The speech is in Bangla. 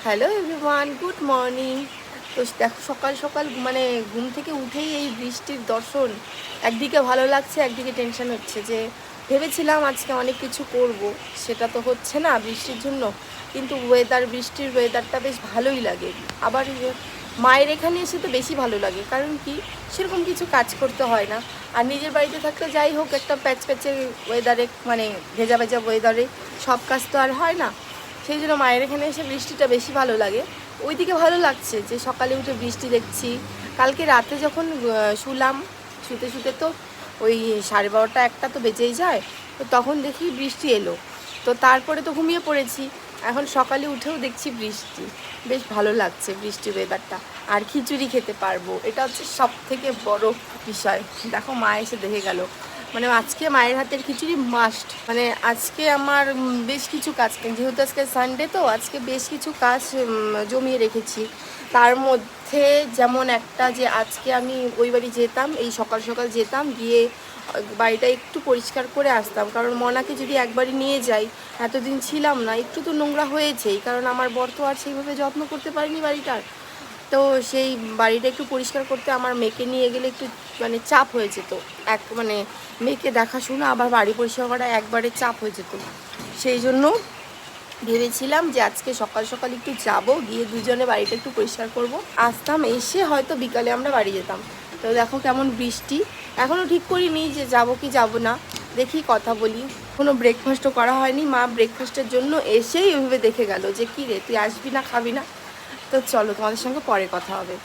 Hello everyone, good morning. তো দেখো সকাল সকাল মানে ঘুম থেকে উঠেই এই বৃষ্টির দর্শন, একদিকে ভালো লাগছে একদিকে টেনশন হচ্ছে যে ভেবেছিলাম আজকে অনেক কিছু করব, সেটা তো হচ্ছে না বৃষ্টির জন্য। কিন্তু বৃষ্টির ওয়েদারটা বেশ ভালোই লাগে। আবার মায়ের এখানে এসে তো বেশি ভালো লাগে, কারণ কি সেরকম কিছু কাজ করতে হয় না। আর নিজের বাড়িতে থাকলে যাই হোক একটা প্যাচ প্যাচে ওয়েদারে, মানে ভেজা ভেজা ওয়েদারে সব কাজ তো আর হয় না। সেই জন্য মায়ের এখানে এসে বৃষ্টিটা বেশি ভালো লাগে। ওইদিকে ভালো লাগছে যে সকালে উঠে বৃষ্টি দেখছি। কালকে রাতে যখন শুলাম, শুতে শুতে তো ওই 12:30 একটা তো বেজেই যায়। তো তখন দেখি বৃষ্টি এলো, তো তারপরে তো ঘুমিয়ে পড়েছি। এখন সকালে উঠেও দেখছি বৃষ্টি, বেশ ভালো লাগছে বৃষ্টির ওয়েদারটা। আর খিচুড়ি খেতে পারবো, এটা হচ্ছে সব থেকে বড় বিষয়। দেখো মা এসে দেখে গেল, মানে আজকে মায়ের হাতের খিচুড়ি মাস্ট। মানে আজকে আমার বেশ কিছু কাজ, যেহেতু আজকে সানডে, তো আজকে বেশ কিছু কাজ জমিয়ে রেখেছি। তার মধ্যে যেমন একটা, যে আজকে আমি ওই বাড়ি যেতাম, এই সকাল সকাল যেতাম, গিয়ে বাড়িটা একটু পরিষ্কার করে আসতাম। কারণ মনাকে যদি একবারই নিয়ে যাই, এতদিন ছিলাম না, একটু তো নোংরা হয়েছেই, কারণ আমার বর তো আর সেইভাবে যত্ন করতে পারিনি বাড়িটার। তো সেই বাড়িটা একটু পরিষ্কার করতে আমার মেয়েকে নিয়ে গেলে একটু মানে চাপ হয়ে যেত। মানে মেয়েকে দেখাশোনা আবার বাড়ি পরিষ্কার করা একবারে চাপ হয়ে যেত। সেই জন্য ভেবেছিলাম যে আজকে সকাল সকাল একটু যাব, গিয়ে দুজনে বাড়িটা একটু পরিষ্কার করব, আসতাম, এসে হয়তো বিকালে আমরা বাড়ি যেতাম। তো দেখো কেমন বৃষ্টি। এখনও ঠিক করিনি যে যাব কি যাব না, দেখি কথা বলি। কোনো ব্রেকফাস্টও করা হয়নি, মা ব্রেকফাস্টের জন্য এসেই ওইভাবে দেখে গেল যে কী রে তুই আসবি না, খাবি না। তো চলো, তোমাদের সঙ্গে পরে কথা হবে।